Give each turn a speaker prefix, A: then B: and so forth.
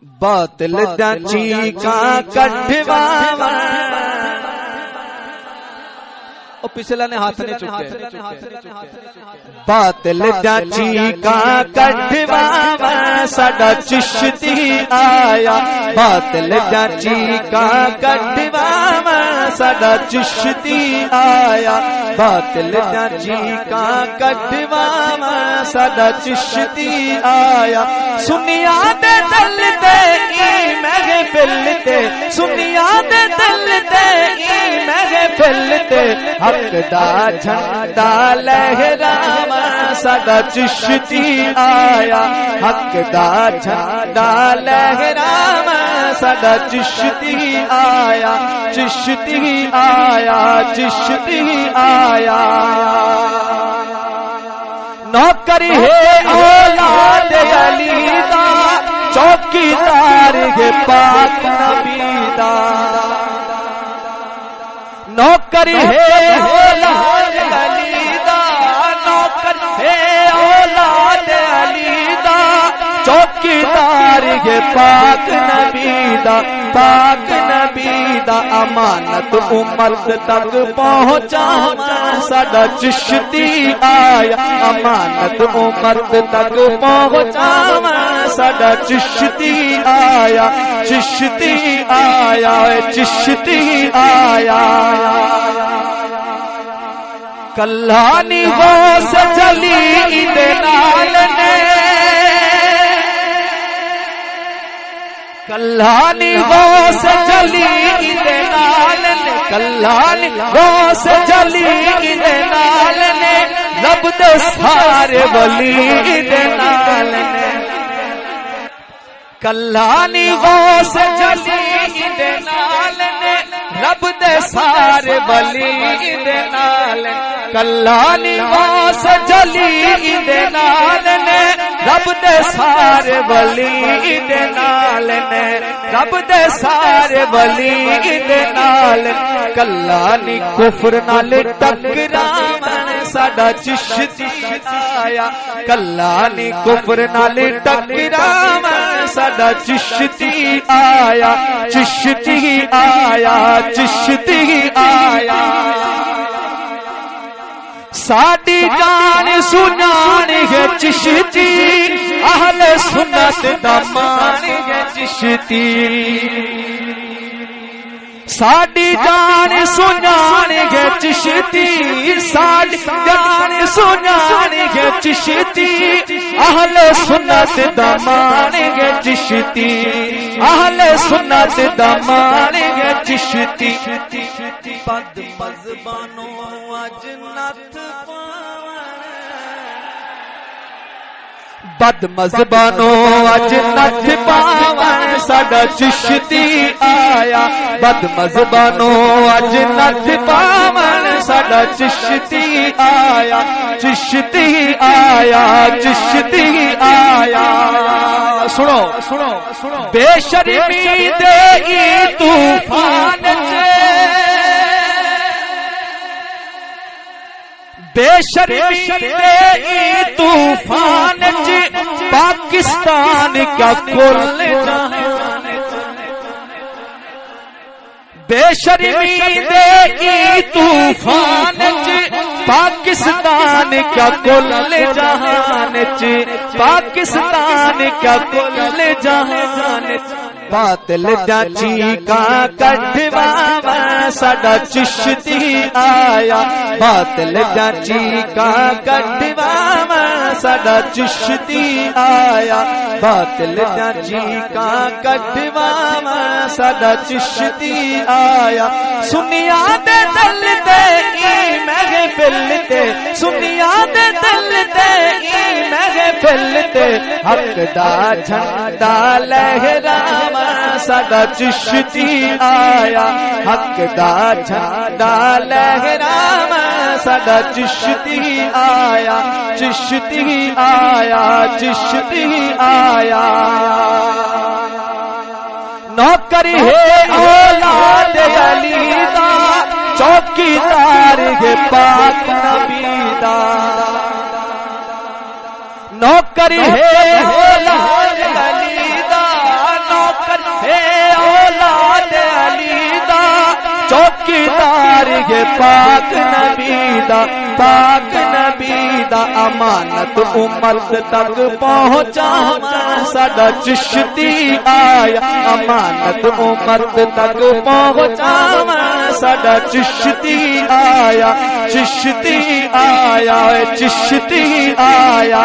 A: باطل دا چیکاں کٹھواواں او پچھلا نے ہاتھ نہیں چکے باطل دا چیکاں کٹھواواں ساڈا چشتی آیا باطل دا چیکاں کٹھواواں ساڈا چشتی آیا باطل دا چیکاں کٹھواواں ساڈا چشتی آیا سنیا دے دل تے ای محفل تے سنیا دے دل تے ای محفل تے حق دا جھنڈا لہراواں ساڈا چشتی آیا حق دا جھنڈا لہراواں ساڈا چشتی آیا چشتی آیا چشتی آیا نوکر ہے اولاد علی دا چوکیدار ہے پاک نبی دا نوکر ہے اولاد علی دا نوکر ہے اولاد علی دا چوکیدار ہے پاک نبی دا پاک نبی دا امانت امت تک پہنچاواں ساڈا چشتی آیا امانت امت تک پہنچاواں ساڈا چشتی آیا چشتی آیا چشتی آیا کلانی غوث جلی دے نال نے کلانی غوث جلی دے نال نے کلانی غوث جلی دے نال نے رب دے سارے ولی دے نال نے کلانی غوث جلی دے نال نے رب دے سارے ولی دے نال کلانی غوث جلی دے نال نے رب دے سارے ولی دے نال نے رب دے سارے ولی دے نال کلانی کفر نال ٹکراون ساڈا چشتی آیا کلانی کفر نال ٹکراون ساڈا چشتی آیا چشتی آیا چشتی آیا ساڈی جان سنان ہے چشتی اہل سنت دا مان ہے چشتی ساڈی جان سنان ہے چشتی ساڈی جان سنان ہے چشتی اہل سنت دا مان ہے چشتی اہل سنت دا مان ہے چشتی بد مذہبانو اج نت بد مذہبانو اج نت پاون ساڈا چشتی آیا بد مذہبانو اج نت پاون ساڈا چشتی آیا چشتی آیا چشتی آیا سنو سنو سنو بے شرمی دے ای طوفان بے شرمی دے ای طوفان پاکستان کا کل جہان بے شرمی دے ای طوفان پاکستان کا کل جہان پاکستان کا کل جہان باطل دا چیکاں کٹھواواں ساڈا چشتی آیا باطل دا چیکاں کٹھواواں ساڈا چشتی آیا باطل دا چیکاں کٹھواواں ساڈا چشتی آیا سنیا دے دل تے ای محفل تے سنیا دے دل تے ای محفل تے حق دا جھنڈا لہراواں ساڈا چشتی آیا حق دا جھنڈا لہراواں ساڈا چشتی آیا چشتی آیا چشتی آیا نوکر ہے اولاد علی دا چوکیدار ہے پاک نبی دا نوکر ہے اولاد علی دا جے پاک نبی دا پاک نبی دا امانت امت تک پہنچاواں ساڈا چشتی آیا امانت امت تک پہنچاواں ساڈا چشتی آیا چشتی آیا چشتی آیا